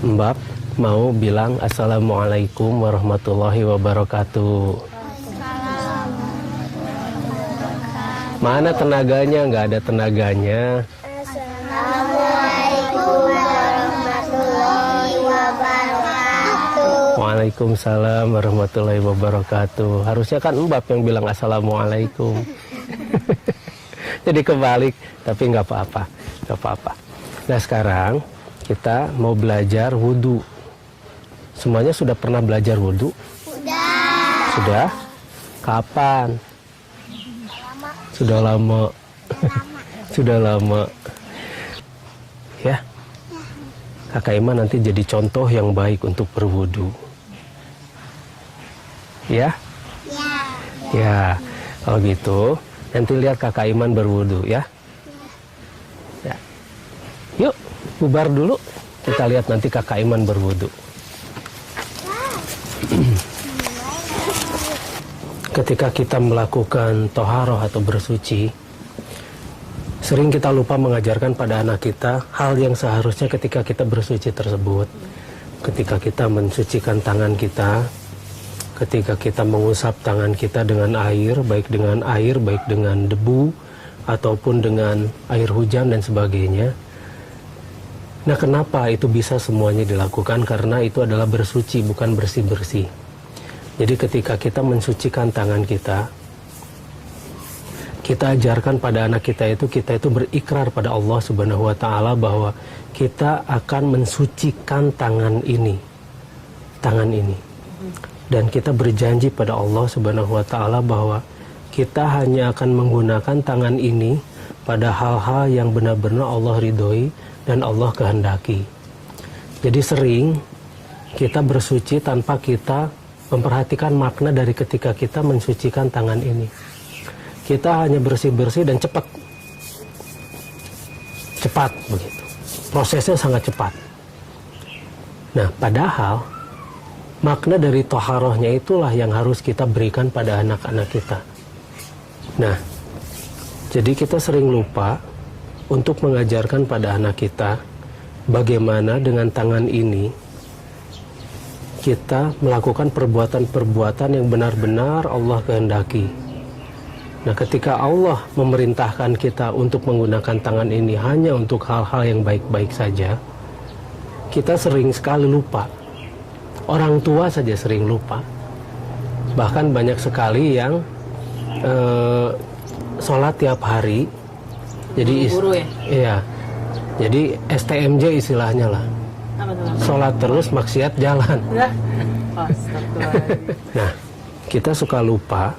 Mbak mau bilang Assalamualaikum warahmatullahi wabarakatuh. Mana tenaganya? Nggak ada tenaganya. Assalamualaikum warahmatullahi wabarakatuh. Waalaikumsalam warahmatullahi wabarakatuh. Harusnya kan Mbak yang bilang Assalamualaikum. Jadi kebalik, tapi nggak apa-apa, nggak apa-apa. Nah sekarang kita mau belajar wudhu. Semuanya sudah pernah belajar wudhu? Sudah? Kapan? Sudah lama. Sudah lama. Ya. Kakak Iman nanti jadi contoh yang baik untuk berwudhu. Ya? Ya. Kalau gitu, nanti lihat Kakak Iman berwudhu ya. Ya. Yuk, bubar dulu. Kita lihat nanti Kakak Iman berwudhu. Ketika kita melakukan toharoh atau bersuci, sering kita lupa mengajarkan pada anak kita hal yang seharusnya ketika kita bersuci tersebut. Ketika kita mensucikan tangan kita, ketika kita mengusap tangan kita dengan air, baik dengan debu, ataupun dengan air hujan dan sebagainya. Nah, kenapa itu bisa semuanya dilakukan? Karena itu adalah bersuci, bukan bersih-bersih. Jadi ketika kita mensucikan tangan kita ajarkan pada anak kita itu berikrar pada Allah Subhanahu wa Ta'ala bahwa kita akan mensucikan tangan ini. Dan kita berjanji pada Allah Subhanahu wa Ta'ala bahwa kita hanya akan menggunakan tangan ini pada hal-hal yang benar-benar Allah ridhoi dan Allah kehendaki. Jadi sering kita bersuci tanpa kita memperhatikan makna dari ketika kita mensucikan tangan ini. Kita hanya bersih-bersih dan cepat begitu. Prosesnya sangat cepat. Nah, padahal makna dari toharohnya itulah yang harus kita berikan pada anak-anak kita. Nah, jadi kita sering lupa untuk mengajarkan pada anak kita bagaimana dengan tangan ini kita melakukan perbuatan-perbuatan yang benar-benar Allah kehendaki. Nah, ketika Allah memerintahkan kita untuk menggunakan tangan ini hanya untuk hal-hal yang baik-baik saja, kita sering sekali lupa. Orang tua saja sering lupa. Bahkan banyak sekali yang sholat tiap hari. Jadi guru ya? Iya. Jadi STMJ istilahnya lah. Sholat terus, maksiat jalan. Nah, kita suka lupa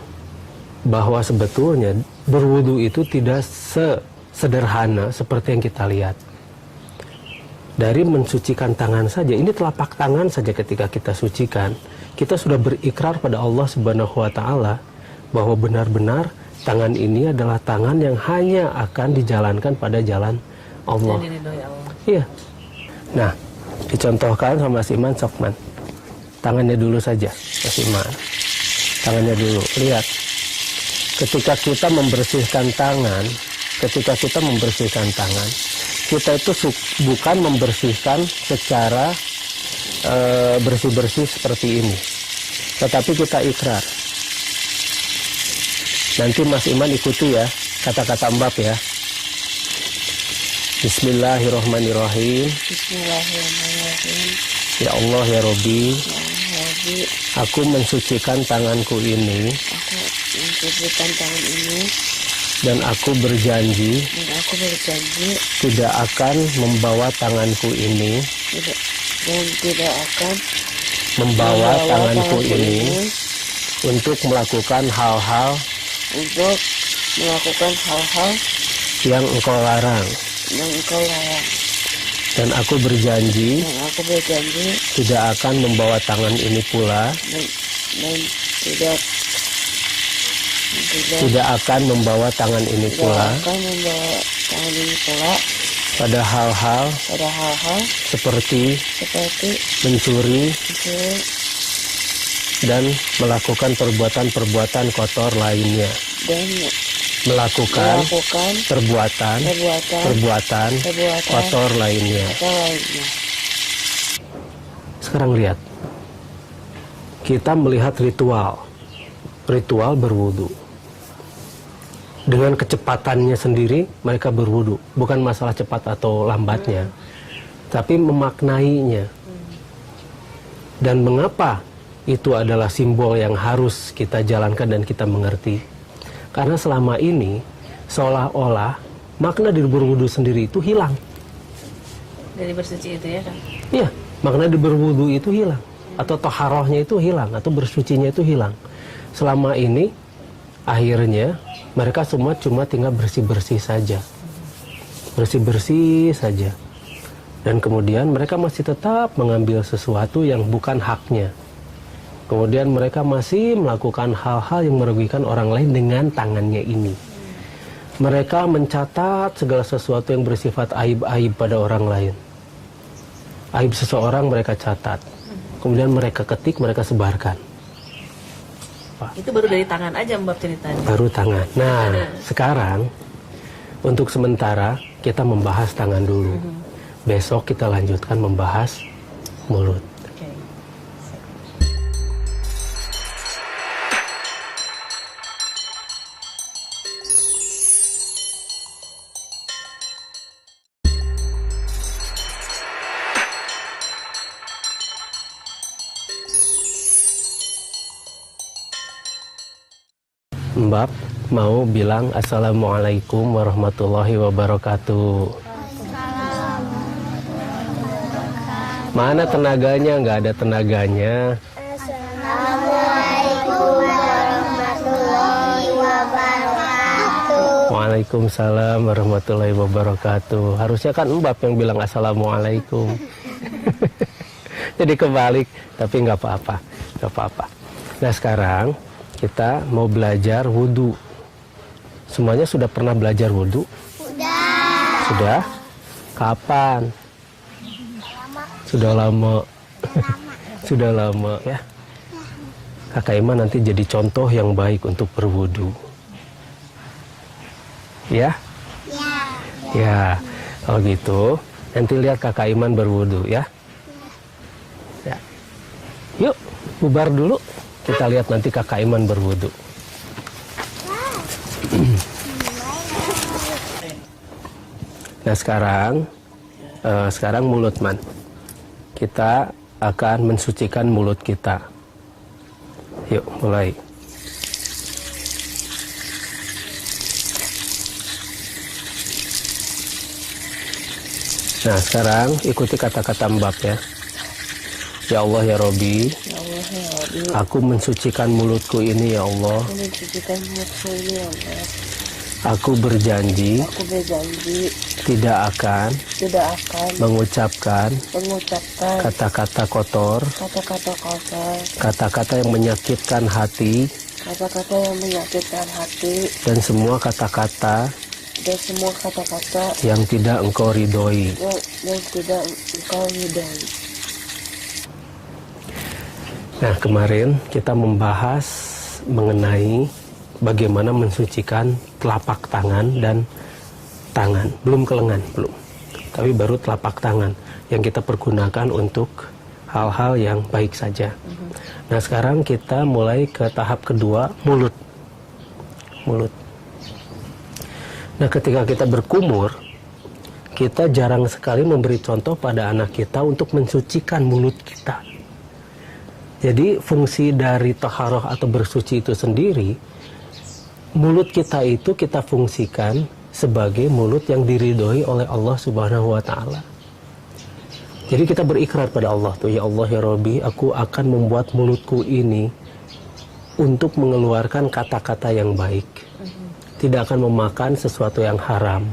bahwa sebetulnya berwudu itu tidak sederhana seperti yang kita lihat. Dari mensucikan tangan saja, ini telapak tangan saja ketika kita sucikan, kita sudah berikrar pada Allah Subhanahu wa Ta'ala bahwa benar-benar tangan ini adalah tangan yang hanya akan dijalankan pada jalan Allah. Iya. Nah, dicontohkan sama Mas Iman, Sokman. Tangannya dulu saja, Mas Iman. Tangannya dulu, lihat. Ketika kita membersihkan tangan, kita itu bukan membersihkan secara bersih-bersih seperti ini. Tetapi kita ikrar. Nanti Mas Iman ikuti ya, kata-kata Mbak ya. Bismillahirrahmanirrahim. Bismillahirrahmanirrahim. Ya Allah ya Robbi, aku mensucikan tanganku ini. Dan aku berjanji tidak akan membawa tanganku ini untuk melakukan hal-hal yang engkau larang. Dan aku berjanji tidak akan membawa tangan ini pula pada hal-hal seperti mencuri dan melakukan perbuatan-perbuatan kotor lainnya. Melakukan perbuatan kotor lainnya. Sekarang lihat, kita melihat ritual berwudu. Dengan kecepatannya sendiri mereka berwudu, bukan masalah cepat atau lambatnya, tapi memaknainya. Dan mengapa itu adalah simbol yang harus kita jalankan dan kita mengerti? Karena selama ini seolah-olah makna dari berwudu sendiri itu hilang. Dari bersuci itu ya kan? Iya, makna dari berwudu itu hilang, atau taharahnya itu hilang, atau bersucinya itu hilang. Selama ini akhirnya mereka semua cuma tinggal bersih-bersih saja. Bersih-bersih saja. Dan kemudian mereka masih tetap mengambil sesuatu yang bukan haknya. Kemudian mereka masih melakukan hal-hal yang merugikan orang lain dengan tangannya ini. Mereka mencatat segala sesuatu yang bersifat aib-aib pada orang lain. Aib seseorang mereka catat. Kemudian mereka ketik, mereka sebarkan. Itu baru dari tangan aja Mbak ceritanya. Baru tangan. Nah, sekarang untuk sementara kita membahas tangan dulu. Besok kita lanjutkan membahas mulut. Oke. Mbak mau bilang Assalamualaikum warahmatullahi wabarakatuh. Mana tenaganya? Nggak ada tenaganya. Assalamualaikum warahmatullahi wabarakatuh. Waalaikumsalam warahmatullahi wabarakatuh. Harusnya kan Mbak yang bilang Assalamualaikum. Jadi kebalik, tapi nggak apa-apa, nggak apa-apa. Nah sekarang kita mau belajar wudhu. Semuanya sudah pernah belajar wudhu? Sudah? Kapan? Sudah lama. Sudah lama ya. Kakak Iman nanti jadi contoh yang baik untuk berwudhu. Ya? Ya. Kalau gitu, nanti lihat Kakak Iman berwudhu ya. Ya. Yuk, bubar dulu. Kita lihat nanti Kakak Iman berwudhu. Nah sekarang mulut man. Kita akan mensucikan mulut kita. Yuk mulai. Nah sekarang ikuti kata-kata Mbak ya. Ya Allah ya Robi, aku mensucikan mulutku ini ya Allah. Aku berjanji tidak akan mengucapkan kata-kata kotor, kata-kata yang menyakitkan hati, dan semua kata-kata yang tidak engkau ridhoi. Nah, kemarin kita membahas mengenai bagaimana mensucikan telapak tangan dan tangan. Belum ke lengan, belum. Tapi baru telapak tangan yang kita pergunakan untuk hal-hal yang baik saja. Nah, sekarang kita mulai ke tahap kedua, mulut. Mulut. Nah, ketika kita berkumur, kita jarang sekali memberi contoh pada anak kita untuk mensucikan mulut kita. Jadi fungsi dari taharah atau bersuci itu sendiri, mulut kita itu kita fungsikan sebagai mulut yang diridhoi oleh Allah Subhanahu wa Ta'ala. Jadi kita berikrar pada Allah tuh, ya Allah ya Rabbi, aku akan membuat mulutku ini untuk mengeluarkan kata-kata yang baik, tidak akan memakan sesuatu yang haram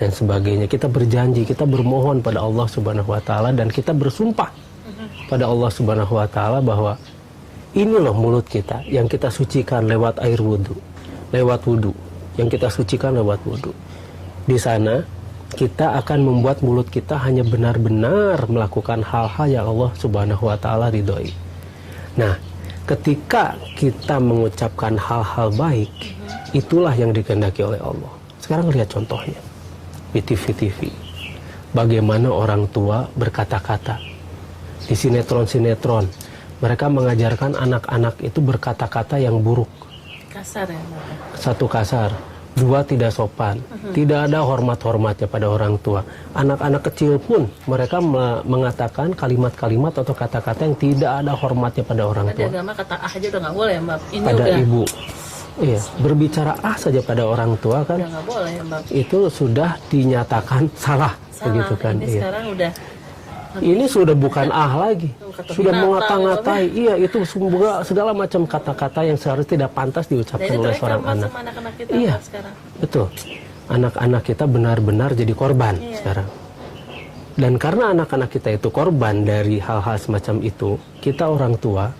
dan sebagainya. Kita berjanji, kita bermohon pada Allah Subhanahu wa Ta'ala, dan kita bersumpah pada Allah Subhanahu wa Ta'ala bahwa ini loh mulut kita yang kita sucikan lewat air wudhu, lewat wudhu, yang kita sucikan lewat wudhu. Di sana kita akan membuat mulut kita hanya benar-benar melakukan hal-hal yang Allah Subhanahu wa Ta'ala ridhoi. Nah, ketika kita mengucapkan hal-hal baik, itulah yang dikehendaki oleh Allah. Sekarang lihat contohnya di TV-TV, bagaimana orang tua berkata-kata. di sinetron-sinetron. Mereka mengajarkan anak-anak itu berkata-kata yang buruk. Kasar ya Mbak? Satu, kasar. Dua, tidak sopan. Tidak ada hormat-hormatnya pada orang tua. Anak-anak kecil pun mereka mengatakan kalimat-kalimat atau kata-kata yang tidak ada hormatnya pada orang Di tua. agama kata ah aja udah nggak boleh ya Mbak? Ini Pada udah, ibu. Iya, berbicara ah saja pada orang tua kan udah nggak boleh ya Mbak? itu sudah dinyatakan salah, Salah, begitu kan. ini Iya. sekarang udah Ini sudah bukan ah lagi, Kata sudah binatang, mengata-ngatai. Iya, itu segala macam kata-kata yang seharusnya tidak pantas dan diucapkan itu oleh mereka seorang anak. sama anak-anak kita Iya. Mbak, sekarang. Betul, anak-anak kita benar-benar jadi korban Iya. sekarang. Dan karena anak-anak kita itu korban dari hal-hal semacam itu, kita orang tua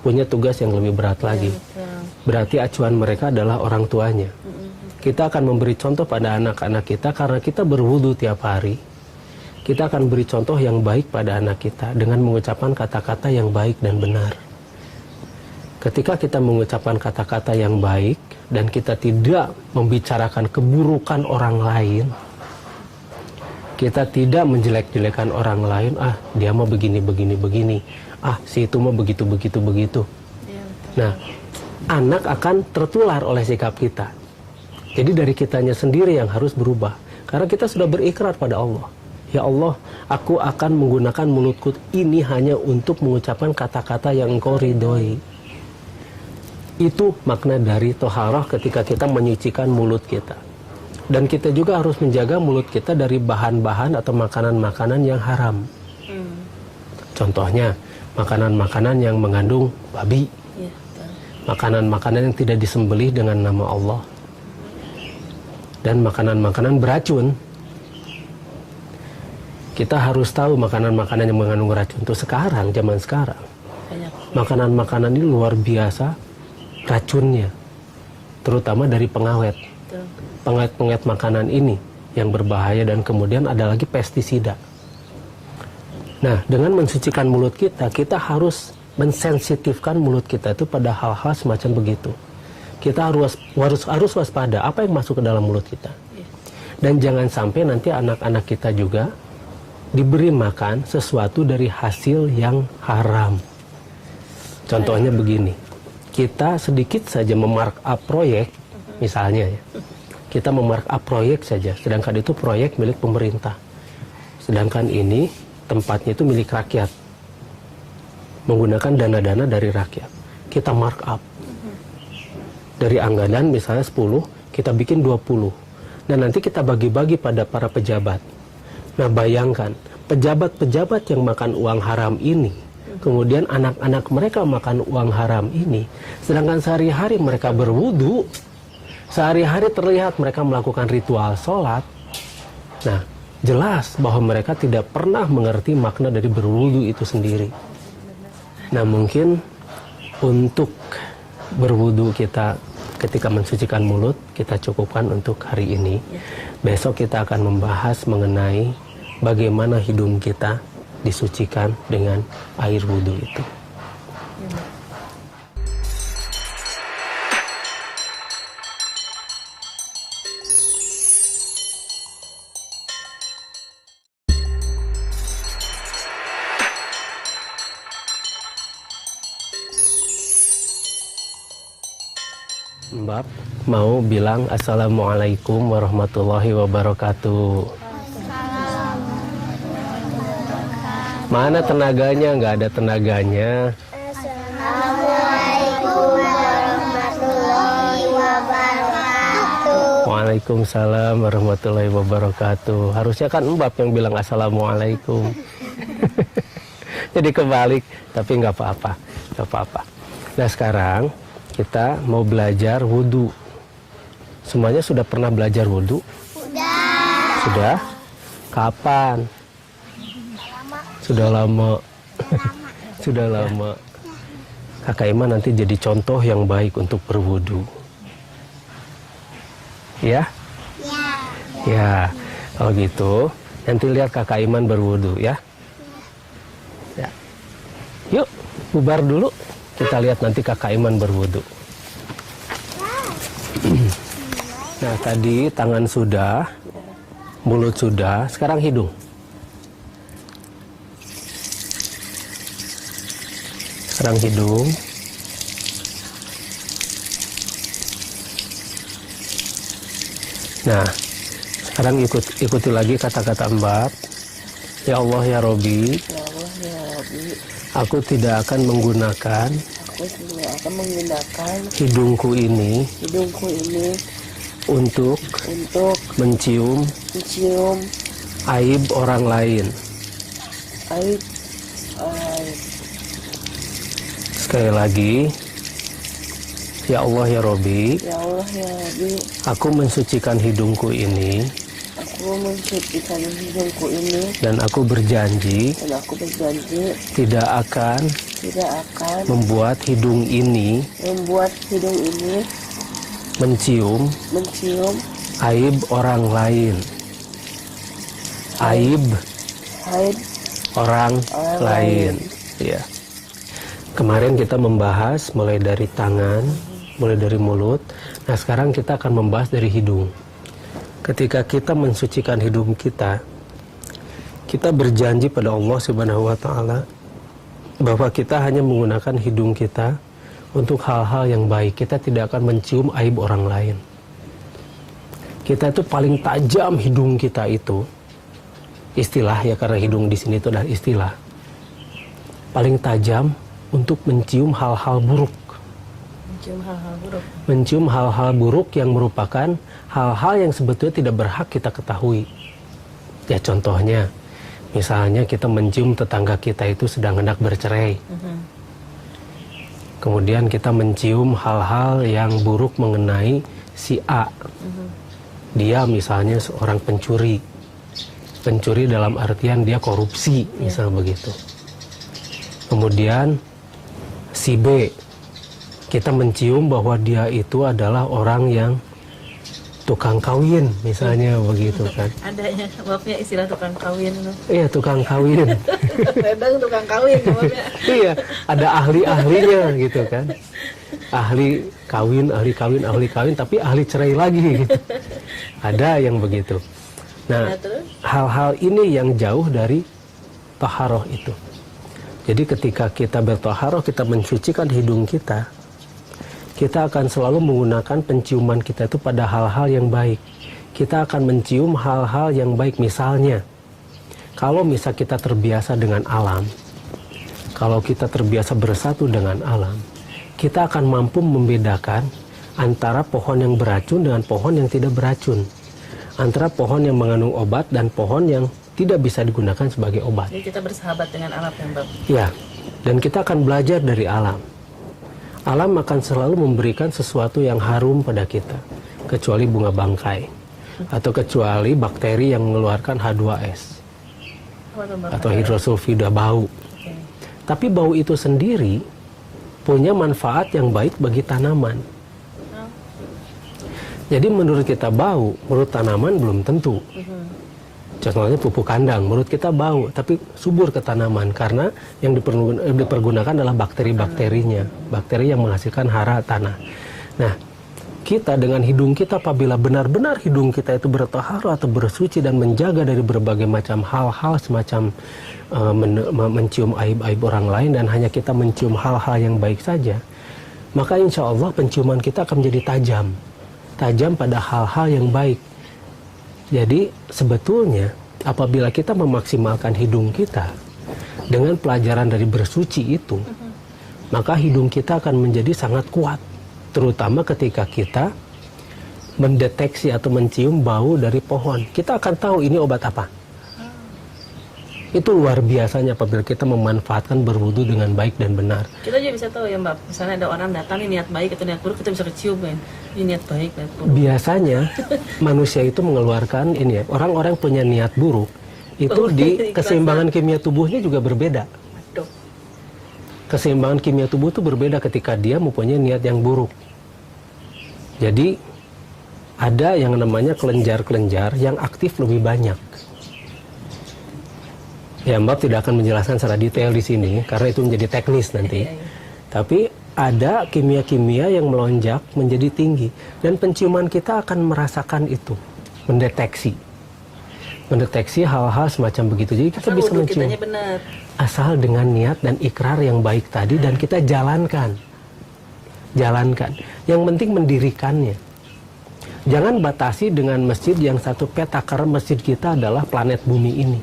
punya tugas yang lebih berat lagi. Betul. Berarti acuan mereka adalah orang tuanya. Kita akan memberi contoh pada anak-anak kita karena kita berwudu tiap hari. Kita akan beri contoh yang baik pada anak kita dengan mengucapkan kata-kata yang baik dan benar. Ketika kita mengucapkan kata-kata yang baik dan kita tidak membicarakan keburukan orang lain, kita tidak menjelek-jelekan orang lain, ah dia mah begini, ah si itu mah begitu. Iya, betul. Nah, anak akan tertular oleh sikap kita. Jadi dari kitanya sendiri yang harus berubah. Karena kita sudah berikrar pada Allah. Ya Allah, aku akan menggunakan mulutku ini hanya untuk mengucapkan kata-kata yang Engkau ridhoi. Itu makna dari toharoh ketika kita menyucikan mulut kita. Dan kita juga harus menjaga mulut kita dari bahan-bahan atau makanan-makanan yang haram. Contohnya, makanan-makanan yang mengandung babi. Iya, betul. Makanan-makanan yang tidak disembelih dengan nama Allah. Dan makanan-makanan beracun. Kita harus tahu makanan-makanan yang mengandung racun itu sekarang, zaman sekarang. Banyak. Makanan-makanan ini luar biasa racunnya. Terutama dari pengawet. Betul. Pengawet-pengawet makanan ini yang berbahaya dan kemudian ada lagi pestisida. Nah, dengan mensucikan mulut kita, kita harus mensensitifkan mulut kita itu pada hal-hal semacam begitu. Kita harus waspada apa yang masuk ke dalam mulut kita. Dan jangan sampai nanti anak-anak kita juga diberi makan sesuatu dari hasil yang haram. Contohnya begini, kita sedikit saja memarkup proyek, misalnya ya, kita memarkup proyek saja, sedangkan itu proyek milik pemerintah. Sedangkan ini tempatnya itu milik rakyat, menggunakan dana-dana dari rakyat. Kita markup. Dari anggaran misalnya 10, kita bikin 20. Dan nanti kita bagi-bagi pada para pejabat. Nah bayangkan, pejabat-pejabat yang makan uang haram ini, kemudian anak-anak mereka makan uang haram ini, sedangkan sehari-hari mereka berwudu, sehari-hari terlihat mereka melakukan ritual sholat. Nah, jelas bahwa mereka tidak pernah mengerti makna dari berwudu itu sendiri. Nah, mungkin untuk berwudu kita ketika mensucikan mulut, kita cukupkan untuk hari ini. Besok kita akan membahas mengenai bagaimana hidung kita disucikan dengan air wudhu itu. Mbak mau bilang assalamualaikum warahmatullahi wabarakatuh. Mana tenaganya? Nggak ada tenaganya. Assalamualaikum warahmatullahi wabarakatuh. Waalaikumsalam warahmatullahi wabarakatuh. Harusnya kan Mbak yang bilang assalamualaikum. Jadi kebalik, tapi nggak apa-apa, nggak apa-apa. Nah sekarang kita mau belajar wudhu. Semuanya sudah pernah belajar wudhu? Sudah. Kapan? Sudah lama. Sudah lama. Kakak Iman nanti jadi contoh yang baik untuk berwudhu. Ya? Ya. Kalau gitu, nanti lihat Kakak Iman berwudhu ya. Ya. Yuk, bubar dulu. Kita lihat nanti Kakak Iman berwudhu. Nah, tadi tangan sudah, mulut sudah, sekarang hidung. Sekarang hidung. Nah, sekarang ikuti lagi kata-kata Mbak. Ya Allah ya Robi, Ya Allah ya Rabbi, aku tidak akan menggunakan aku tidak akan menggunakan hidungku ini hidungku ini untuk untuk mencium mencium aib orang lain. aib. Sekali lagi, ya Allah ya Robi, Ya Allah ya Rabbi, aku mensucikan hidungku ini aku mensucikan hidungku ini dan aku berjanji dan aku berjanji tidak akan tidak akan membuat hidung ini membuat hidung ini mencium mencium aib orang lain. Aib aib orang Orang lain. Ya. Kemarin kita membahas mulai dari tangan, mulai dari mulut. Nah, sekarang kita akan membahas dari hidung. Ketika kita mensucikan hidung kita, kita berjanji pada Allah Subhanahu wa taala bahwa kita hanya menggunakan hidung kita untuk hal-hal yang baik. Kita tidak akan mencium aib orang lain. Kita itu paling tajam hidung kita itu. Istilah ya, karena hidung di sini itu adalah istilah. Paling tajam untuk mencium hal-hal buruk. mencium hal-hal buruk. Mencium hal-hal buruk yang merupakan hal-hal yang sebetulnya tidak berhak kita ketahui. Ya contohnya, misalnya kita mencium tetangga kita itu sedang hendak bercerai. Kemudian kita mencium hal-hal yang buruk mengenai si A. Dia misalnya seorang pencuri. Pencuri dalam artian dia korupsi, misalnya begitu. Kemudian si B, kita mencium bahwa dia itu adalah orang yang tukang kawin, misalnya begitu kan. Adanya maafnya istilah tukang kawin. Iya, tukang kawin. Kadang tukang kawin maafnya. Iya, ada ahli-ahlinya gitu kan. Ahli kawin, tapi ahli cerai lagi gitu. Ada yang begitu. Nah, hal-hal ini yang jauh dari taharoh itu. Jadi ketika kita bertaharoh, kita mensucikan hidung kita, kita akan selalu menggunakan penciuman kita itu pada hal-hal yang baik. Kita akan mencium hal-hal yang baik. Misalnya, kalau misal kita terbiasa dengan alam, kalau kita terbiasa bersatu dengan alam, kita akan mampu membedakan antara pohon yang beracun dengan pohon yang tidak beracun. Antara pohon yang mengandung obat dan pohon yang tidak bisa digunakan sebagai obat. Jadi kita bersahabat dengan alam yang baik. Ya, dan kita akan belajar dari alam. Alam akan selalu memberikan sesuatu yang harum pada kita, kecuali bunga bangkai, atau kecuali bakteri yang mengeluarkan H2S, atau hidrosulfida, bau. Tapi bau itu sendiri punya manfaat yang baik bagi tanaman. Jadi menurut kita bau, menurut tanaman belum tentu. Contohnya pupuk kandang, menurut kita bau, tapi subur ke tanaman karena yang dipergunakan adalah bakteri-bakterinya, bakteri yang menghasilkan hara tanah. Nah, kita dengan hidung kita apabila benar-benar hidung kita itu bertaharah atau bersuci dan menjaga dari berbagai macam hal-hal semacam mencium aib-aib orang lain dan hanya kita mencium hal-hal yang baik saja, maka insya Allah penciuman kita akan menjadi tajam pada hal-hal yang baik. Jadi sebetulnya apabila kita memaksimalkan hidung kita dengan pelajaran dari bersuci itu, maka hidung kita akan menjadi sangat kuat, terutama ketika kita mendeteksi atau mencium bau dari pohon. Kita akan tahu ini obat apa. Itu luar biasanya apabila kita memanfaatkan berwudu dengan baik dan benar. Kita juga bisa tahu ya Mbak, misalnya ada orang datang ini niat baik atau niat buruk, kita bisa kecium kan. Ini niat baik, niat buruk. Biasanya manusia itu mengeluarkan ini ya, orang-orang punya niat buruk itu di keseimbangan kimia tubuhnya juga berbeda. Keseimbangan kimia tubuh itu berbeda ketika dia mempunyai niat yang buruk. Jadi ada yang namanya kelenjar-kelenjar yang aktif lebih banyak. Ya, Mbak tidak akan menjelaskan secara detail di sini karena itu menjadi teknis nanti. Tapi ada kimia-kimia yang melonjak menjadi tinggi dan penciuman kita akan merasakan itu, mendeteksi. mendeteksi hal-hal semacam begitu. Jadi kita Asal bisa wudhu mencium. kitanya benar. Asal dengan niat dan ikrar yang baik tadi dan kita jalankan. Jalankan. Yang penting mendirikannya. Jangan batasi dengan masjid yang satu peta, karena masjid kita adalah planet bumi ini.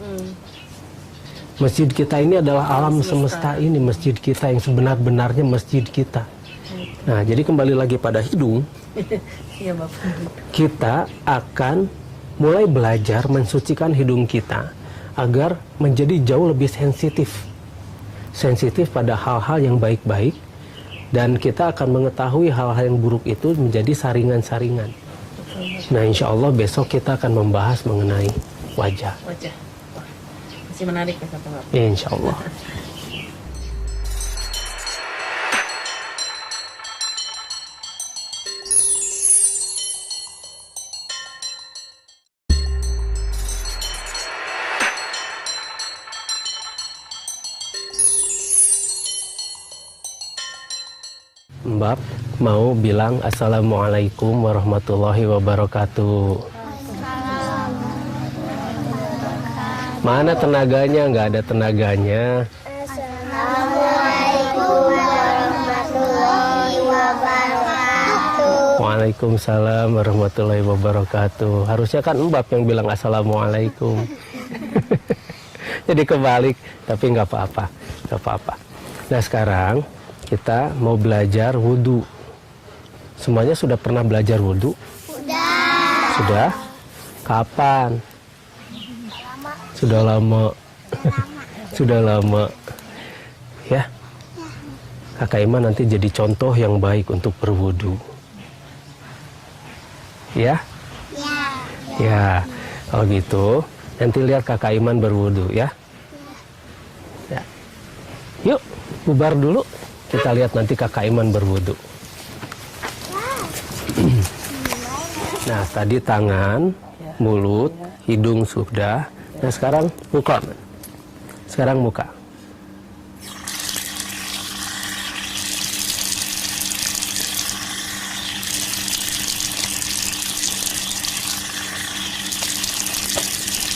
Masjid kita ini adalah alam semesta ini, masjid kita yang sebenar-benarnya masjid kita. Nah, jadi kembali lagi pada hidung, Iya Bapak. kita akan mulai belajar mensucikan hidung kita agar menjadi jauh lebih sensitif. Sensitif pada hal-hal yang baik-baik, dan kita akan mengetahui hal-hal yang buruk itu menjadi saringan-saringan. Nah, insya Allah besok kita akan membahas mengenai wajah. Wajah. Wah, masih menarik ya kata Bapak. Insya Allah. Mbak mau bilang Assalamualaikum warahmatullahi wabarakatuh. Mana tenaganya? Nggak ada tenaganya. Assalamualaikum warahmatullahi wabarakatuh. Waalaikumsalam warahmatullahi wabarakatuh. Harusnya kan Mbak yang bilang Assalamualaikum. Jadi kebalik, tapi nggak apa-apa, nggak apa-apa. Nah, sekarang kita mau belajar wudhu. Semuanya sudah pernah belajar wudhu? Sudah? Kapan? Sudah lama. Sudah lama. Ya. Kakak Iman nanti jadi contoh yang baik untuk berwudhu. Ya? Ya. Kalau gitu, nanti lihat Kakak Iman berwudhu ya. Ya. Yuk, bubar dulu. Kita lihat nanti Kakak Iman berwudhu. Nah, tadi tangan, mulut, hidung sudah. Nah, sekarang muka. Sekarang muka.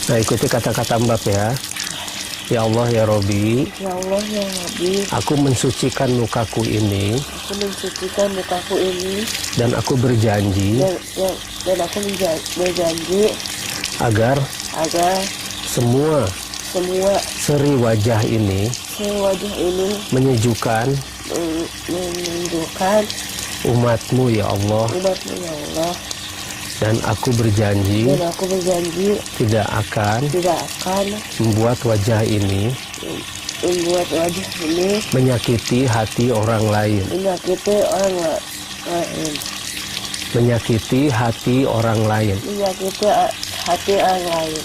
Nah, ikuti kata-kata Mbak ya. Ya Allah ya Robi, Ya Allah ya Nabi, aku mensucikan mukaku ini aku mensucikan mukaku ini dan aku berjanji dan aku berjanji agar semua seri wajah ini wajah ini menyejukkan menunjukkan umatmu ya Allah, umatmu ya Allah, dan aku berjanji tidak akan membuat wajah ini menyakiti hati orang lain, menyakiti hati orang lain.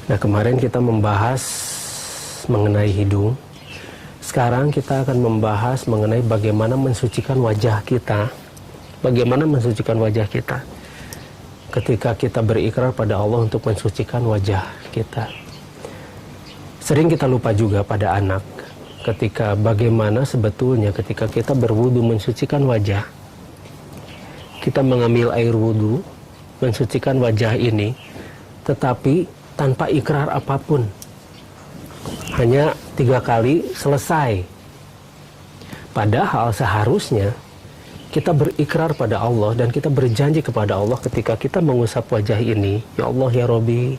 Nah, kemarin kita membahas mengenai hidung. Sekarang kita akan membahas mengenai bagaimana mensucikan wajah kita. Bagaimana mensucikan wajah kita? Ketika kita berikrar pada Allah untuk mensucikan wajah kita. Sering kita lupa juga pada anak. Ketika bagaimana sebetulnya ketika kita berwudu mensucikan wajah. Kita mengambil air wudu, mensucikan wajah ini. Tetapi tanpa ikrar apapun. Hanya 3 kali selesai. Padahal seharusnya kita berikrar pada Allah dan kita berjanji kepada Allah ketika kita mengusap wajah ini. Ya Allah ya Robi,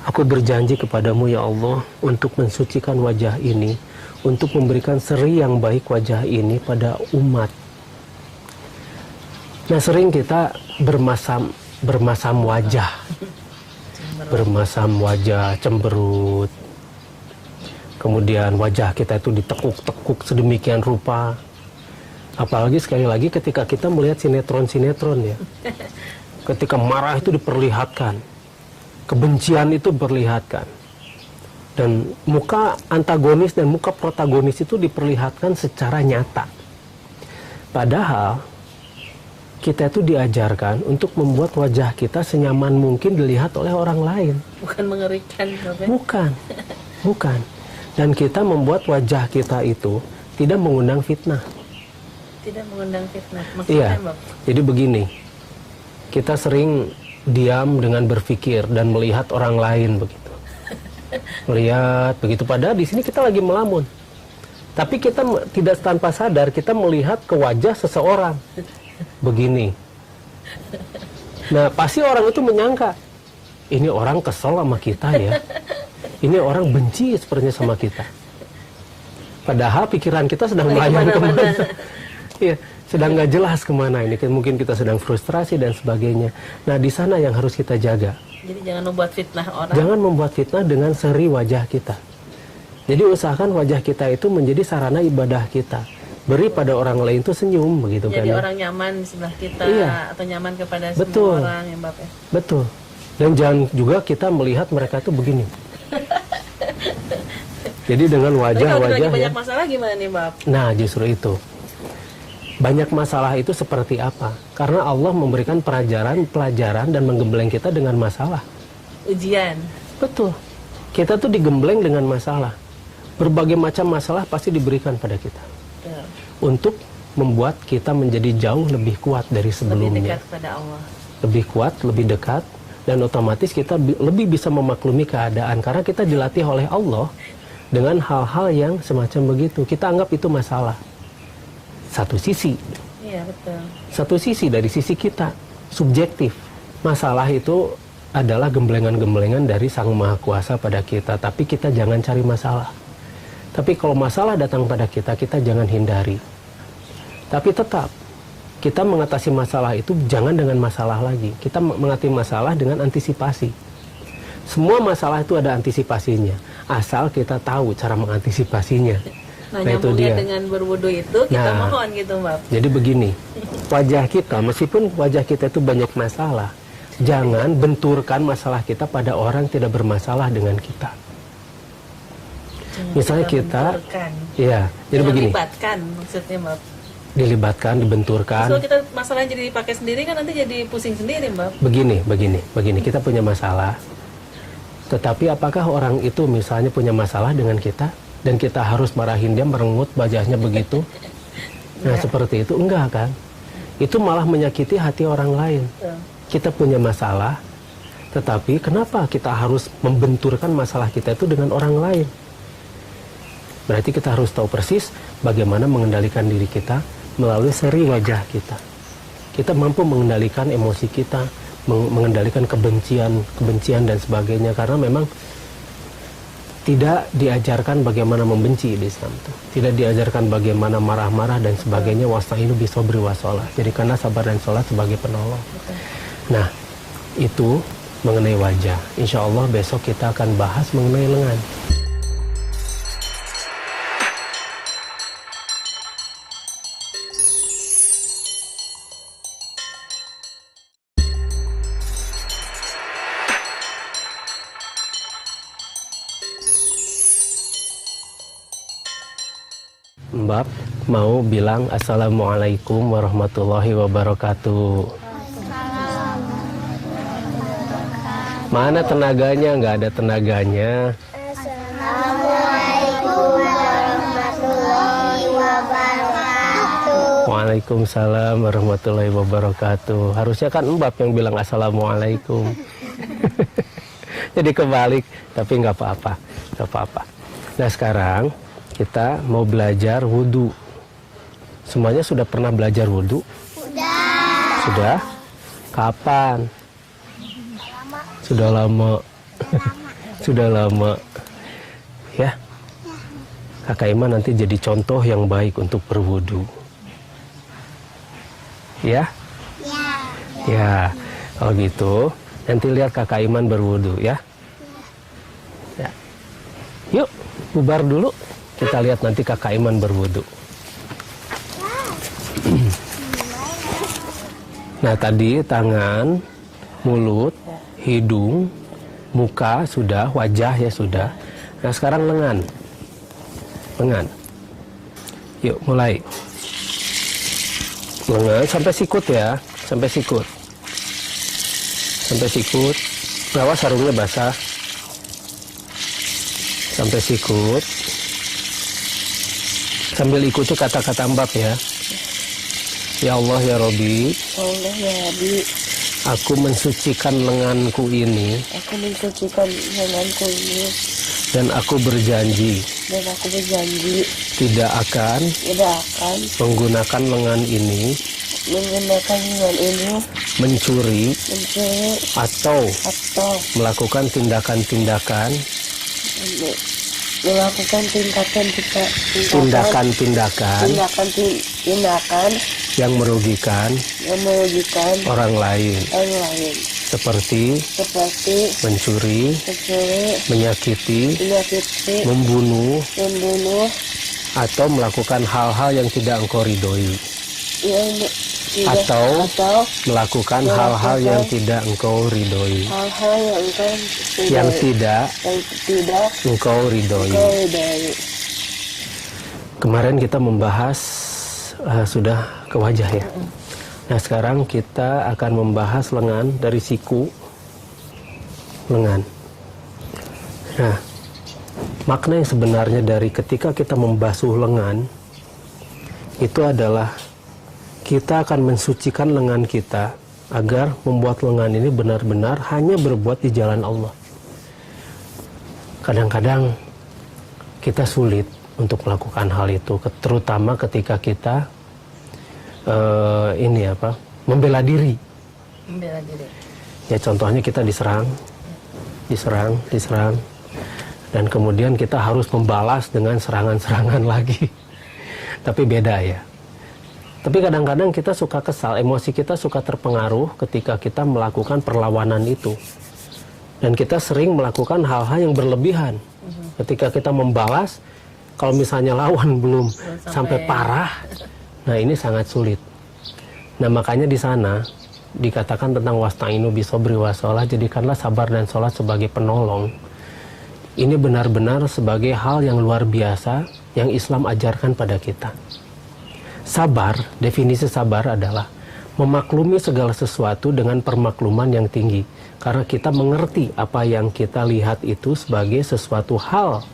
aku berjanji kepadamu ya Allah untuk mensucikan wajah ini, untuk memberikan seri yang baik wajah ini pada umat. Nah, sering kita bermasam wajah, bermasam wajah, cemberut. Kemudian wajah kita itu ditekuk-tekuk sedemikian rupa. Apalagi sekali lagi ketika kita melihat sinetron-sinetron ya. Ketika marah itu diperlihatkan. Kebencian itu diperlihatkan. Dan muka antagonis dan muka protagonis itu diperlihatkan secara nyata. Padahal kita itu diajarkan untuk membuat wajah kita senyaman mungkin dilihat oleh orang lain. Bukan mengerikan, Bapak. Bukan. Dan kita membuat wajah kita itu tidak mengundang fitnah. Tidak mengundang fitnah. Maksudnya, Iya. Bapak? Jadi begini, kita sering diam dengan berpikir dan melihat orang lain begitu. Melihat begitu, padahal di sini kita lagi melamun. Tapi kita tidak tanpa sadar kita melihat ke wajah seseorang begini. Nah, pasti orang itu menyangka ini orang kesel sama kita ya. Ini orang benci sepertinya sama kita. Padahal pikiran kita sedang melayang kemana. Iya, sedang nggak jelas kemana ini. Mungkin kita sedang frustrasi dan sebagainya. Nah, di sana yang harus kita jaga. Jadi jangan membuat fitnah orang. Jangan membuat fitnah dengan seri wajah kita. Jadi usahakan wajah kita itu menjadi sarana ibadah kita. Beri pada orang lain itu senyum begitu kan. Jadi ya. orang nyaman di sebelah kita, iya, atau nyaman kepada betul, semua orang ya Mbak ya. Betul. Dan jangan juga kita melihat mereka itu begini. Jadi dengan wajah-wajah lagi banyak masalah gimana nih Mbak? Nah, justru itu. Banyak masalah itu seperti apa? Karena Allah memberikan pelajaran dan menggembleng kita dengan masalah. Ujian. Betul. Kita tuh digembleng dengan masalah. Berbagai macam masalah pasti diberikan pada kita. Betul. Untuk membuat kita menjadi jauh lebih kuat dari sebelumnya. Lebih dekat pada Allah. Lebih kuat, lebih dekat, dan otomatis kita lebih bisa memaklumi keadaan. Karena kita dilatih oleh Allah dengan hal-hal yang semacam begitu. Kita anggap itu masalah. Satu sisi. Iya, betul. Satu sisi dari sisi kita, subjektif. Masalah itu adalah gemblengan-gemblengan dari Sang Maha Kuasa pada kita. Tapi kita jangan cari masalah. Tapi kalau masalah datang pada kita, kita jangan hindari. Tapi tetap, kita mengatasi masalah itu jangan dengan masalah lagi. Kita mengatasi masalah dengan antisipasi. Semua masalah itu ada antisipasinya. Asal kita tahu cara mengantisipasinya. Nah, itu nyambungnya dia. dengan berwudu itu kita mohon gitu Mbak. Jadi begini, wajah kita, meskipun wajah kita itu banyak masalah, jangan benturkan masalah kita pada orang tidak bermasalah dengan kita. Misalnya kita, iya, jadi begini. Dilibatkan maksudnya Mbak. Dilibatkan, dibenturkan. Kalau kita masalahnya jadi dipakai sendiri kan nanti jadi pusing sendiri Mbak. Begini. Kita punya masalah. Tetapi apakah orang itu misalnya punya masalah dengan kita dan kita harus marahin dia, merengut wajahnya begitu? Nah, seperti itu enggak kan? Itu malah menyakiti hati orang lain. Kita punya masalah, tetapi kenapa kita harus membenturkan masalah kita itu dengan orang lain? Berarti kita harus tahu persis bagaimana mengendalikan diri kita melalui seri wajah kita. Kita mampu mengendalikan emosi kita, mengendalikan kebencian dan sebagainya, karena memang tidak diajarkan bagaimana membenci di Islam itu. Tidak diajarkan bagaimana marah-marah dan sebagainya. Wasta'inu bisobri wassalah. Jadi karena sabar dan sholat sebagai penolong. Nah, itu mengenai wajah. Insya Allah besok kita akan bahas mengenai lengan. Mbak mau bilang Assalamualaikum warahmatullahi wabarakatuh. Mana tenaganya? Nggak ada tenaganya. Assalamualaikum warahmatullahi wabarakatuh. Waalaikumsalam warahmatullahi wabarakatuh. Harusnya kan Mbak yang bilang Assalamualaikum. Jadi kebalik, tapi nggak apa-apa, nggak apa-apa. Nah sekarang kita mau belajar wudhu. Semuanya sudah pernah belajar wudhu? Sudah? Kapan? Sudah lama. Sudah lama. Ya. Kakak Iman nanti jadi contoh yang baik untuk berwudhu. Ya? Ya. Kalau gitu, nanti lihat Kakak Iman berwudhu ya. Ya. Yuk, bubar dulu. Kita lihat nanti Kakak Iman berwudhu. Nah tadi tangan, mulut, hidung, muka sudah, wajah ya sudah. Nah sekarang lengan. Lengan. Yuk mulai. Lengan sampai sikut ya. Sampai sikut. Sampai sikut. Awas sarungnya basah. Sampai sikut. Sambil ikuti kata-kata Mbak ya. Ya Allah ya Robbi. Allah ya Rabbi. Aku mensucikan lenganku ini Aku mensucikan lenganku ini dan aku berjanji dan aku berjanji tidak akan tidak akan menggunakan lengan ini menggunakan lengan ini mencuri mencuri atau atau melakukan tindakan-tindakan melakukan tindakan yang merugikan orang lain, seperti mencuri, menyakiti, membunuh, atau melakukan hal-hal yang tidak engkau ridhoi, atau melakukan hal-hal yang tidak engkau ridhoi, hal-hal yang tidak engkau ridhoi. Kemarin kita membahas sudah ke wajah ya. Nah sekarang kita akan membahas lengan dari siku lengan. Nah makna yang sebenarnya dari ketika kita membasuh lengan itu adalah kita akan mensucikan lengan kita agar membuat lengan ini benar-benar hanya berbuat di jalan Allah. Kadang-kadang kita sulit untuk melakukan hal itu, terutama ketika kita membela diri. Ya contohnya kita diserang, dan kemudian kita harus membalas dengan serangan-serangan lagi. Tapi beda ya. Tapi kadang-kadang kita suka kesal, emosi kita suka terpengaruh ketika kita melakukan perlawanan itu. Dan kita sering melakukan hal-hal yang berlebihan. Ketika kita membalas, kalau misalnya lawan belum sampai parah, nah ini sangat sulit. Nah makanya di sana dikatakan tentang wasta'inu bisobri wasolah, jadikanlah sabar dan sholat sebagai penolong. Ini benar-benar sebagai hal yang luar biasa yang Islam ajarkan pada kita. Sabar, definisi sabar adalah memaklumi segala sesuatu dengan permakluman yang tinggi. Karena kita mengerti apa yang kita lihat itu sebagai sesuatu hal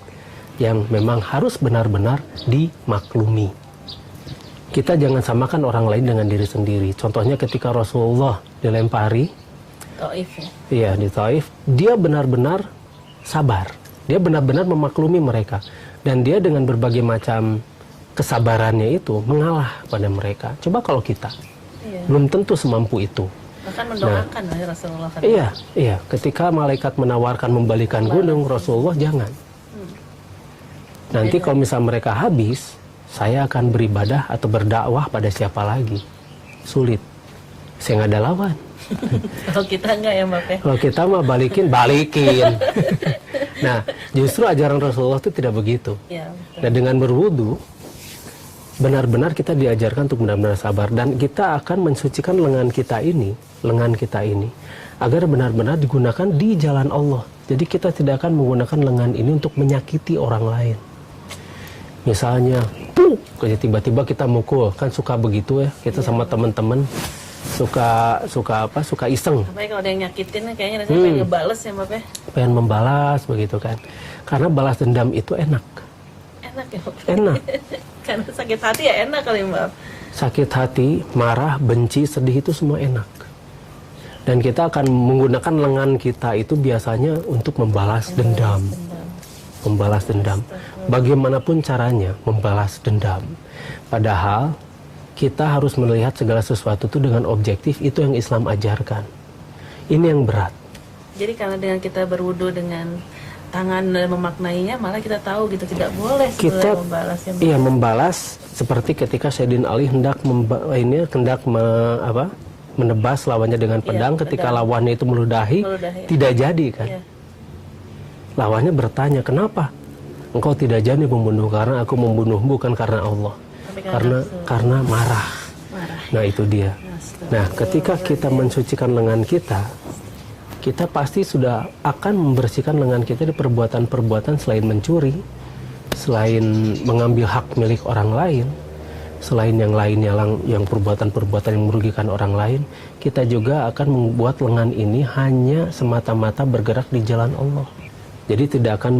yang memang harus benar-benar dimaklumi. Kita jangan samakan orang lain dengan diri sendiri. Contohnya ketika Rasulullah dilempari, Taif ya? Iya, di Taif, dia benar-benar sabar. Dia benar-benar memaklumi mereka. Dan dia dengan berbagai macam kesabarannya itu mengalah pada mereka. Coba kalau kita, belum tentu semampu itu. Bahkan mendoakan Rasulullah kan? Iya. Ketika malaikat menawarkan membalikan gunung, Rasulullah jangan. Nanti kalau misal mereka habis, saya akan beribadah atau berdakwah pada siapa lagi? Sulit. Saya nggak ada lawan. Kalau kita enggak ya Mbak Pe? Kalau kita mah balikin. Nah, justru ajaran Rasulullah itu tidak begitu. Ya, Dan dengan berwudu, benar-benar kita diajarkan untuk benar-benar sabar. Dan kita akan mensucikan lengan kita ini, agar benar-benar digunakan di jalan Allah. Jadi kita tidak akan menggunakan lengan ini untuk menyakiti orang lain. Misalnya, tiba-tiba kita mukul, kan suka begitu ya, kita sama teman-teman suka iseng. Apalagi kalau ada yang nyakitin, kayaknya rasanya pengen ngebales ya Mbak Pe? Pengen membalas begitu kan. Karena balas dendam itu enak. Enak ya Mbak Pe? Enak. Karena sakit hati ya enak kali Mbak. Sakit hati, marah, benci, sedih itu semua enak. Dan kita akan menggunakan lengan kita itu biasanya untuk membalas dendam. Membalas dendam. Bagaimanapun caranya membalas dendam. Padahal kita harus melihat segala sesuatu itu dengan objektif, itu yang Islam ajarkan. Ini yang berat. Jadi karena dengan kita berwudu dengan tangan dan memaknainya, malah kita tahu gitu tidak boleh kita membalasnya. Iya, membalas seperti ketika Sayyidina Ali hendak menebas lawannya dengan pedang, ketika lawannya itu meludahi tidak jadi kan. Iya. Lawannya bertanya, kenapa engkau tidak jadi membunuh? Karena aku membunuh bukan karena Allah, karena marah. Nah itu dia. Nah ketika kita mensucikan lengan kita pasti sudah akan membersihkan lengan kita dari perbuatan-perbuatan selain mencuri, selain mengambil hak milik orang lain, selain yang lainnya yang perbuatan-perbuatan yang merugikan orang lain. Kita juga akan membuat lengan ini hanya semata-mata bergerak di jalan Allah. Jadi tidak akan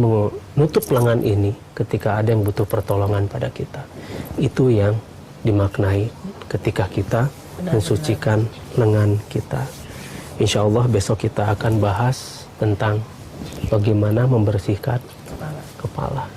menutup lengan ini ketika ada yang butuh pertolongan pada kita. Itu yang dimaknai ketika kita mensucikan lengan kita. Insya Allah besok kita akan bahas tentang bagaimana membersihkan kepala.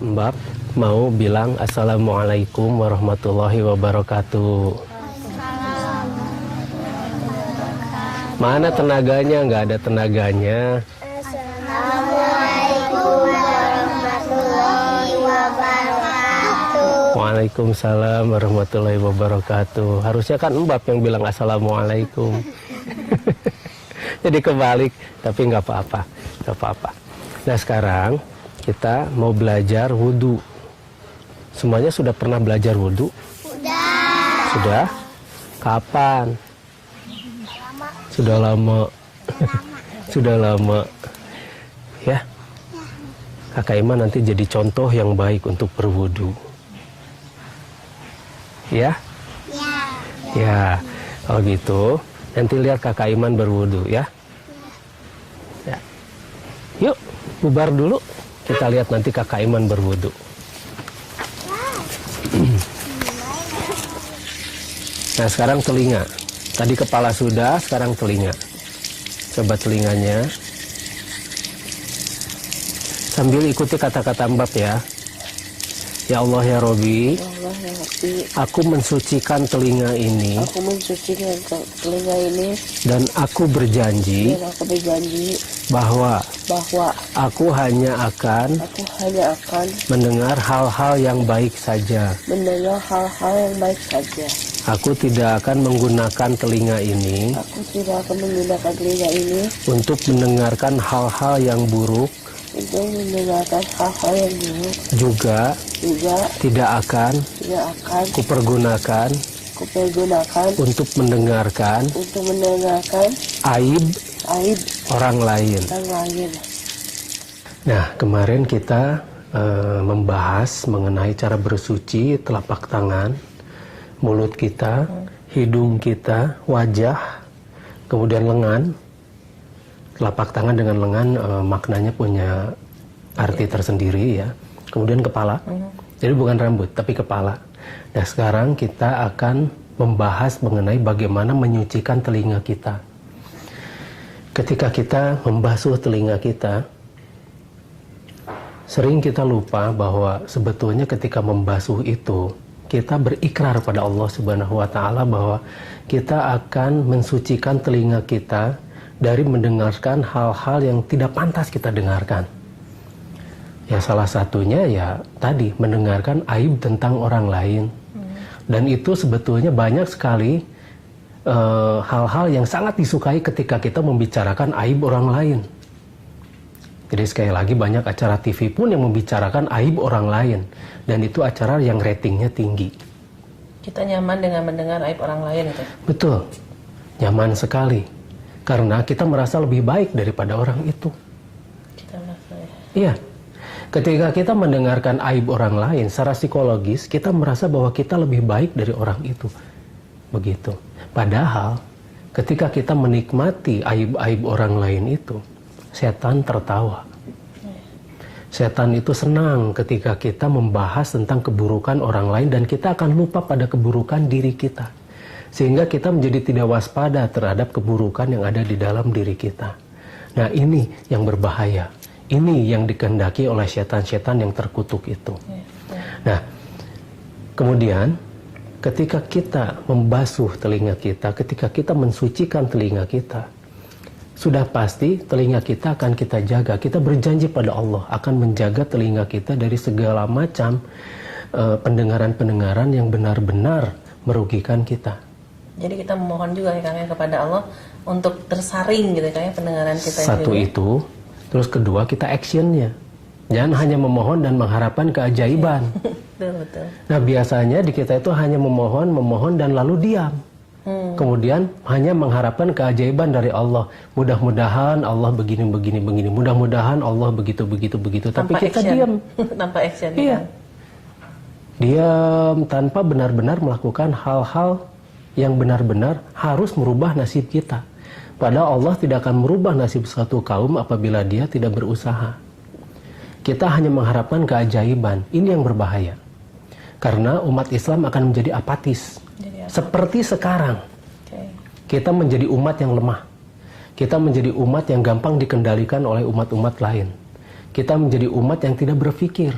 Mbak mau bilang Assalamualaikum warahmatullahi wabarakatuh. Mana tenaganya? Nggak ada tenaganya. Assalamualaikum warahmatullahi wabarakatuh. Waalaikumsalam warahmatullahi wabarakatuh. Harusnya kan Mbak yang bilang Assalamualaikum. Jadi kebalik, tapi nggak apa-apa, nggak apa-apa. Nah sekarang kita mau belajar wudhu. Semuanya sudah pernah belajar wudhu? Sudah? Kapan? Sudah lama. Sudah lama. Ya. Kakak Iman nanti jadi contoh yang baik untuk berwudhu. Ya? Ya. Kalau gitu, nanti lihat Kakak Iman berwudhu ya. Ya. Yuk, bubar dulu. Kita lihat nanti Kakak Iman berwudhu. Nah sekarang telinga. Tadi kepala sudah, sekarang telinga. Coba telinganya. Sambil ikuti kata-kata Mbak ya. Ya Allah ya Robi, Ya Allah ya Rabbi, aku mensucikan telinga ini aku mensucikan telinga ini dan aku berjanji dan aku berjanji bahwa bahwa aku hanya akan aku hanya akan mendengar hal-hal yang baik saja. mendengar hal-hal yang baik saja. Aku tidak akan menggunakan telinga ini Aku tidak akan menggunakan telinga ini untuk mendengarkan hal-hal yang buruk, untuk mendengarkan hal-hal yang buruk, juga juga tidak akan tidak akan kupergunakan kupergunakan untuk mendengarkan aib aib orang lain. orang lain. Nah, kemarin kita membahas mengenai cara bersuci telapak tangan, mulut kita, hidung kita, wajah, kemudian lengan. Telapak tangan dengan lengan maknanya punya arti tersendiri ya. Kemudian kepala. Jadi bukan rambut, tapi kepala. Nah, sekarang kita akan membahas mengenai bagaimana menyucikan telinga kita. Ketika kita membasuh telinga kita, sering kita lupa bahwa sebetulnya ketika membasuh itu, kita berikrar pada Allah Subhanahu wa Ta'ala bahwa kita akan mensucikan telinga kita dari mendengarkan hal-hal yang tidak pantas kita dengarkan. Ya salah satunya ya tadi mendengarkan aib tentang orang lain. Dan itu sebetulnya banyak sekali hal-hal yang sangat disukai ketika kita membicarakan aib orang lain. Jadi sekali lagi banyak acara TV pun yang membicarakan aib orang lain. Dan itu acara yang ratingnya tinggi. Kita nyaman dengan mendengar aib orang lain itu. Betul, nyaman sekali. Karena kita merasa lebih baik daripada orang itu. Kita merasa ya. Iya. Ketika kita mendengarkan aib orang lain, secara psikologis kita merasa bahwa kita lebih baik dari orang itu. Begitu. Padahal ketika kita menikmati aib-aib orang lain itu, setan tertawa. Setan itu senang ketika kita membahas tentang keburukan orang lain dan kita akan lupa pada keburukan diri kita. Sehingga kita menjadi tidak waspada terhadap keburukan yang ada di dalam diri kita. Nah ini yang berbahaya. Ini yang dikehendaki oleh setan-setan yang terkutuk itu. Nah, kemudian ketika kita membasuh telinga kita, ketika kita mensucikan telinga kita, sudah pasti telinga kita akan kita jaga. Kita berjanji pada Allah akan menjaga telinga kita dari segala macam pendengaran-pendengaran yang benar-benar merugikan kita. Jadi kita memohon juga ya Kang ya kepada Allah untuk tersaring gitu Kang ya pendengaran kita. Satu itu, terus kedua kita actionnya. Jangan hanya memohon dan mengharapkan keajaiban. Betul. Nah biasanya di kita itu hanya memohon dan lalu diam. Kemudian hanya mengharapkan keajaiban dari Allah. Mudah-mudahan Allah begini. Mudah-mudahan Allah begitu. Tapi kita diam. Tanpa action. Iya. Diam tanpa benar-benar melakukan hal-hal yang benar-benar harus merubah nasib kita. Padahal Allah tidak akan merubah nasib suatu kaum apabila dia tidak berusaha. Kita hanya mengharapkan keajaiban. Ini yang berbahaya. Karena umat Islam akan menjadi apatis. Seperti sekarang. Kita menjadi umat yang lemah. Kita menjadi umat yang gampang dikendalikan oleh umat-umat lain. Kita menjadi umat yang tidak berpikir.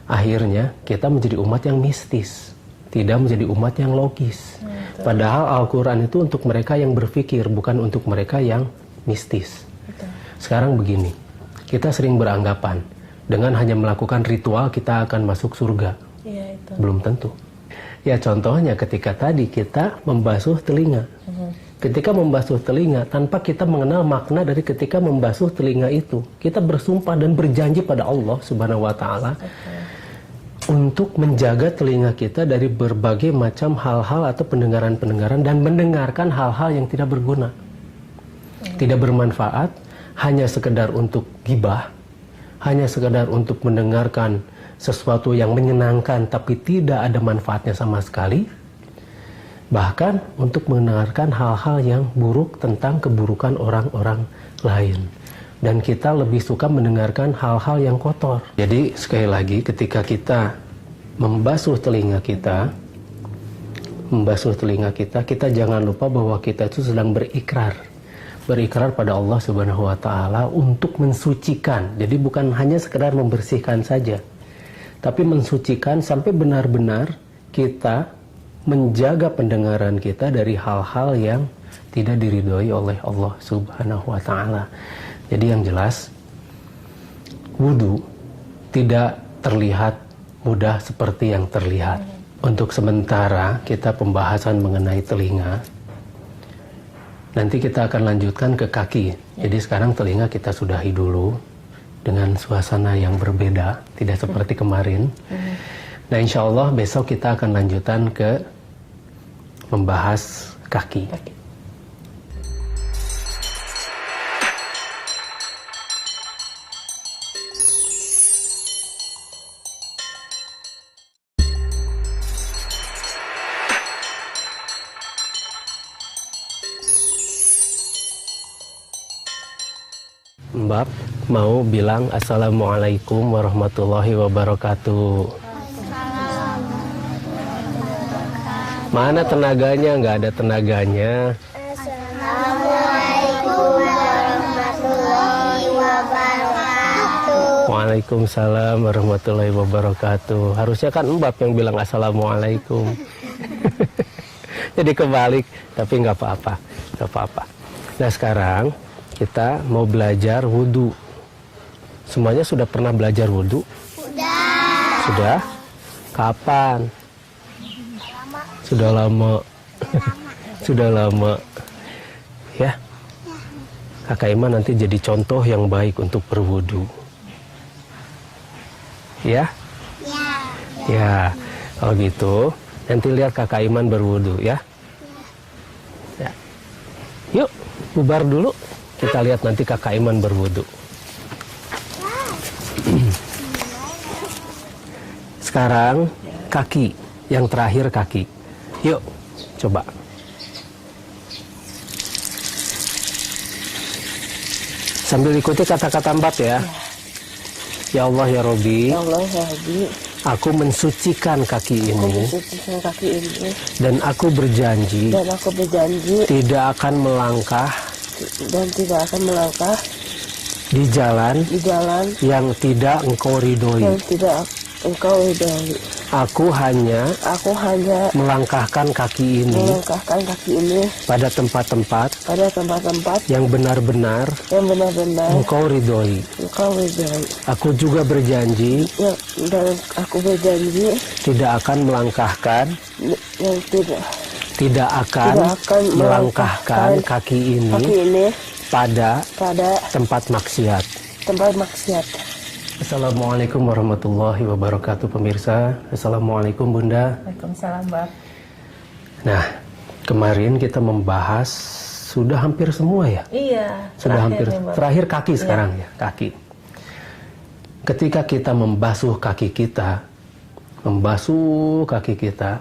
Akhirnya kita menjadi umat yang mistis. Tidak menjadi umat yang logis. Padahal Al-Quran itu untuk mereka yang berpikir, bukan untuk mereka yang mistis. Sekarang begini, kita sering beranggapan dengan hanya melakukan ritual kita akan masuk surga. Belum tentu. Ya contohnya ketika tadi kita membasuh telinga. Ketika membasuh telinga, tanpa kita mengenal makna dari ketika membasuh telinga itu, kita bersumpah dan berjanji pada Allah Subhanahu wa Ta'ala untuk menjaga telinga kita dari berbagai macam hal-hal atau pendengaran-pendengaran dan mendengarkan hal-hal yang tidak berguna, tidak bermanfaat, hanya sekedar untuk gibah, hanya sekedar untuk mendengarkan sesuatu yang menyenangkan tapi tidak ada manfaatnya sama sekali, bahkan untuk mendengarkan hal-hal yang buruk tentang keburukan orang-orang lain. Dan kita lebih suka mendengarkan hal-hal yang kotor. Jadi sekali lagi ketika kita membasuh telinga kita, kita jangan lupa bahwa kita itu sedang berikrar pada Allah Subhanahu wa Ta'ala untuk mensucikan. Jadi bukan hanya sekedar membersihkan saja, tapi mensucikan sampai benar-benar kita menjaga pendengaran kita dari hal-hal yang tidak diridhoi oleh Allah Subhanahu wa Ta'ala. Jadi yang jelas, wudhu tidak terlihat mudah seperti yang terlihat. Untuk sementara kita pembahasan mengenai telinga. Nanti kita akan lanjutkan ke kaki. Jadi sekarang telinga kita sudahi dulu dengan suasana yang berbeda, tidak seperti kemarin. Nah insya Allah besok kita akan lanjutkan ke membahas kaki. Mbak mau bilang Assalamualaikum warahmatullahi wabarakatuh. Mana tenaganya? Nggak ada tenaganya. Assalamualaikum warahmatullahi wabarakatuh. Waalaikumsalam warahmatullahi wabarakatuh. Harusnya kan Mbak yang bilang Assalamualaikum. Jadi kebalik, tapi nggak apa-apa, nggak apa-apa. Nah sekarang kita mau belajar wudhu. Semuanya sudah pernah belajar wudhu? Sudah? Kapan? Sudah lama. Sudah lama. Ya. Kakak Iman nanti jadi contoh yang baik untuk berwudhu. Ya? Ya. Kalau gitu, nanti lihat Kakak Iman berwudhu ya. Ya. Yuk, bubar dulu. Kita lihat nanti Kakak Iman berwudhu. Sekarang kaki, yang terakhir kaki. Yuk, coba. Sambil ikuti kata-kata Mbak ya. Ya Allah ya Robbi. Ya Allah ya Rabbi. Aku mensucikan kaki ini. Dan aku berjanji. Tidak akan melangkah. Dan tidak akan melangkah di jalan yang tidak engkau ridhoi. Aku hanya melangkahkan kaki ini pada tempat-tempat yang benar-benar engkau ridhoi. Aku juga berjanji tidak akan melangkahkan melangkahkan kaki ini pada tempat maksiat. Assalamualaikum warahmatullahi wabarakatuh pemirsa. Assalamualaikum Bunda. Waalaikumsalam Mbak. Nah, kemarin kita membahas sudah hampir semua ya? Iya. Sudah hampir. Terakhir kaki sekarang ya, kaki. Ketika kita membasuh kaki kita,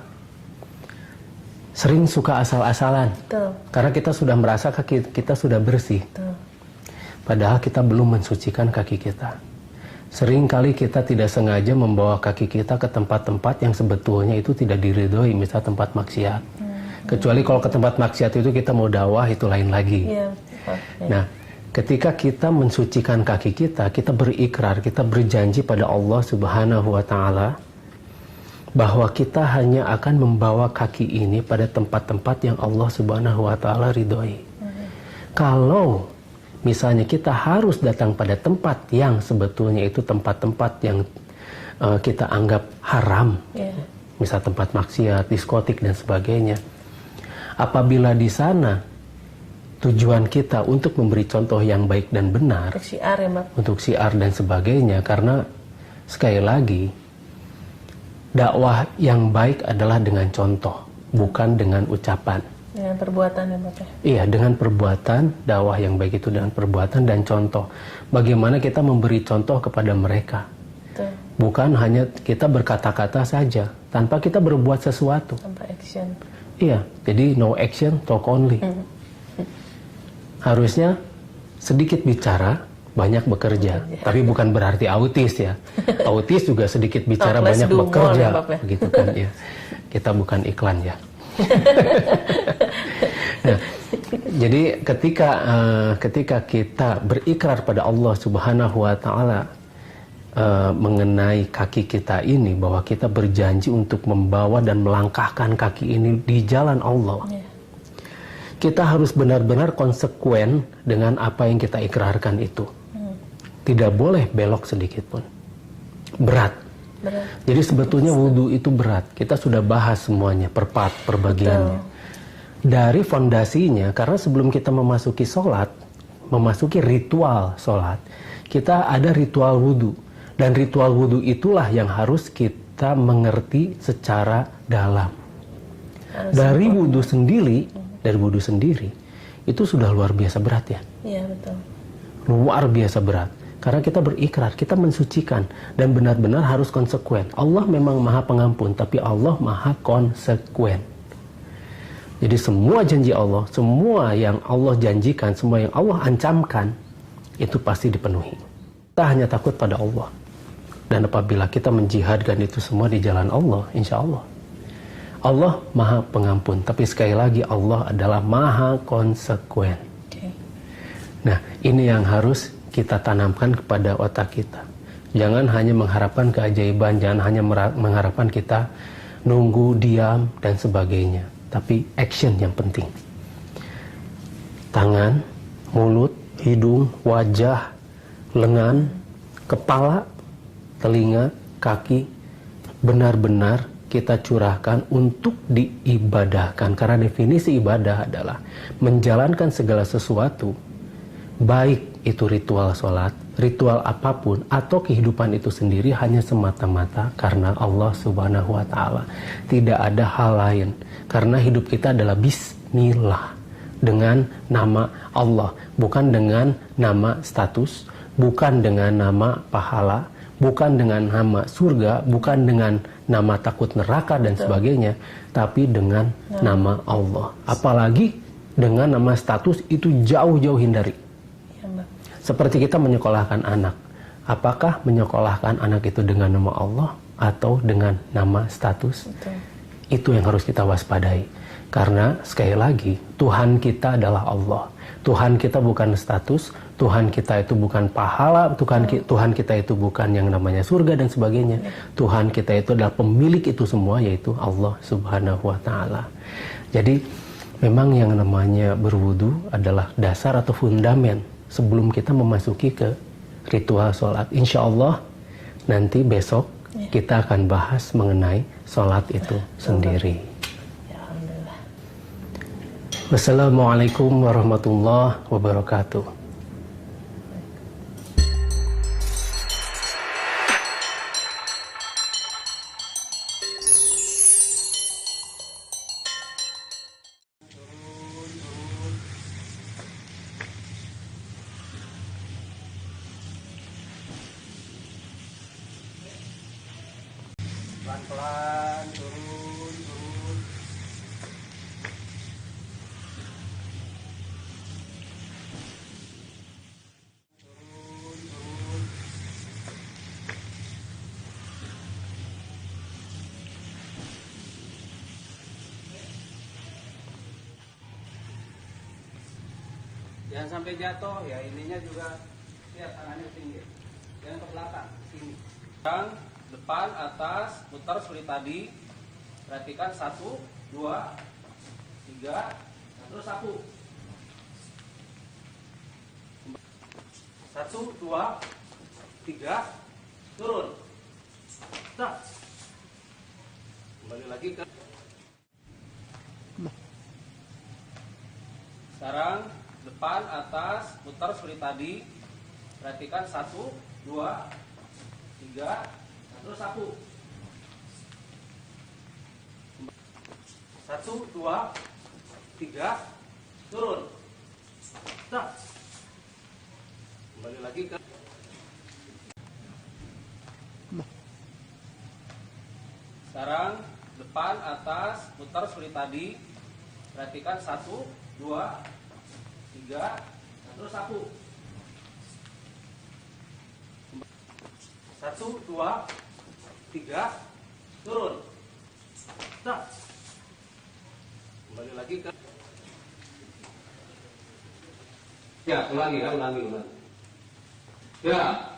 Sering suka asal-asalan. Betul. Karena kita sudah merasa kaki kita sudah bersih. Betul. Padahal kita belum mensucikan kaki kita. Sering kali kita tidak sengaja membawa kaki kita ke tempat-tempat yang sebetulnya itu tidak diridhoi, misal tempat maksiat. Kecuali kalau ke tempat maksiat itu kita mau dakwah, itu lain lagi. Iya. Nah, ketika kita mensucikan kaki kita, kita berikrar, kita berjanji pada Allah Subhanahu wa Ta'ala bahwa kita hanya akan membawa kaki ini pada tempat-tempat yang Allah Subhanahu wa Ta'ala ridhoi. Kalau misalnya kita harus datang pada tempat yang sebetulnya itu tempat-tempat yang kita anggap haram, misal tempat maksiat, diskotik dan sebagainya. Apabila di sana tujuan kita untuk memberi contoh yang baik dan benar, Untuk syiar ya, Mbak. untuk syiar dan sebagainya, karena sekali lagi dakwah yang baik adalah dengan contoh, bukan dengan ucapan. Dengan perbuatan ya, Mbak. Iya, dengan perbuatan, dakwah yang baik itu dengan perbuatan dan contoh. Bagaimana kita memberi contoh kepada mereka. Betul. Bukan hanya kita berkata-kata saja, tanpa kita berbuat sesuatu. Tanpa action. Iya, jadi no action, talk only. Harusnya sedikit bicara, banyak bekerja. Tapi bukan berarti autis ya. Autis juga sedikit bicara, Talk less, banyak do more bekerja. ya, Mbak, ya. Begitu kan ya. Kita bukan iklan ya. Nah, jadi ketika kita berikrar pada Allah Subhanahu wa Ta'ala mengenai kaki kita ini, bahwa kita berjanji untuk membawa dan melangkahkan kaki ini di jalan Allah, kita harus benar-benar konsekuen dengan apa yang kita ikrarkan itu. Tidak boleh belok sedikit pun. Berat. Jadi sebetulnya wudhu itu berat. Kita sudah bahas semuanya, per part, per bagiannya. Dari fondasinya, karena sebelum kita memasuki sholat, memasuki ritual sholat, kita ada ritual wudhu. Dan ritual wudhu itulah yang harus kita mengerti secara dalam. Dari wudhu sendiri, itu sudah luar biasa berat ya. Iya, betul. Luar biasa berat. Karena kita berikrar, kita mensucikan, dan benar-benar harus konsekuen. Allah memang maha pengampun, tapi Allah maha konsekuen. Jadi semua janji Allah, semua yang Allah janjikan, semua yang Allah ancamkan, itu pasti dipenuhi. Kita hanya takut pada Allah. Dan apabila kita menjihadkan itu semua di jalan Allah, insya Allah, Allah maha pengampun. Tapi sekali lagi, Allah adalah maha konsekuen. Nah, ini yang harus kita tanamkan kepada otak kita. Jangan hanya mengharapkan keajaiban, jangan hanya mengharapkan kita nunggu, diam, dan sebagainya. Tapi action yang penting. Tangan, mulut, hidung, wajah, lengan, kepala, telinga, kaki, benar-benar kita curahkan untuk diibadahkan. Karena definisi ibadah adalah menjalankan segala sesuatu, baik itu ritual sholat, ritual apapun, atau kehidupan itu sendiri, hanya semata-mata karena Allah Subhanahu wa Ta'ala. Tidak ada hal lain. Karena hidup kita adalah bismillah, dengan nama Allah, bukan dengan nama status, bukan dengan nama pahala, bukan dengan nama surga, bukan dengan nama takut neraka dan sebagainya, tapi dengan nama Allah. Apalagi dengan nama status, itu jauh-jauh hindari. Seperti kita menyekolahkan anak. Apakah menyekolahkan anak itu dengan nama Allah atau dengan nama status? Betul. Itu yang harus kita waspadai. Karena sekali lagi, Tuhan kita adalah Allah. Tuhan kita bukan status, Tuhan kita itu bukan pahala, Tuhan kita itu bukan yang namanya surga dan sebagainya. Tuhan kita itu adalah pemilik itu semua, yaitu Allah Subhanahu wa Ta'ala. Jadi memang yang namanya berwudu adalah dasar atau fundamen sebelum kita memasuki ke ritual sholat. Insya Allah nanti besok kita akan bahas mengenai sholat itu sendiri. Alhamdulillah. Wassalamualaikum warahmatullahi wabarakatuh. Pelan-pelan, turun. Jangan sampai jatuh, ya ininya juga lihat tangannya tinggi. Jangan ke belakang, sini. Yang depan, atas, putar seperti tadi. Perhatikan 1, 2, 3, terus 1. 1, 2, 3, turun. Stop. Kembali lagi ke. Sekarang depan, atas, putar seperti tadi. Perhatikan 1, 2, 3, terus 1. 1, 2, 3, turun. Stop. Kembali lagi ke. Sekarang depan, atas, putar seperti tadi. Perhatikan 1, 2, 3, terus 1. 1, 2, 3, turun. Stop. Kembali lagi ke. Ya, ulangi. Ya.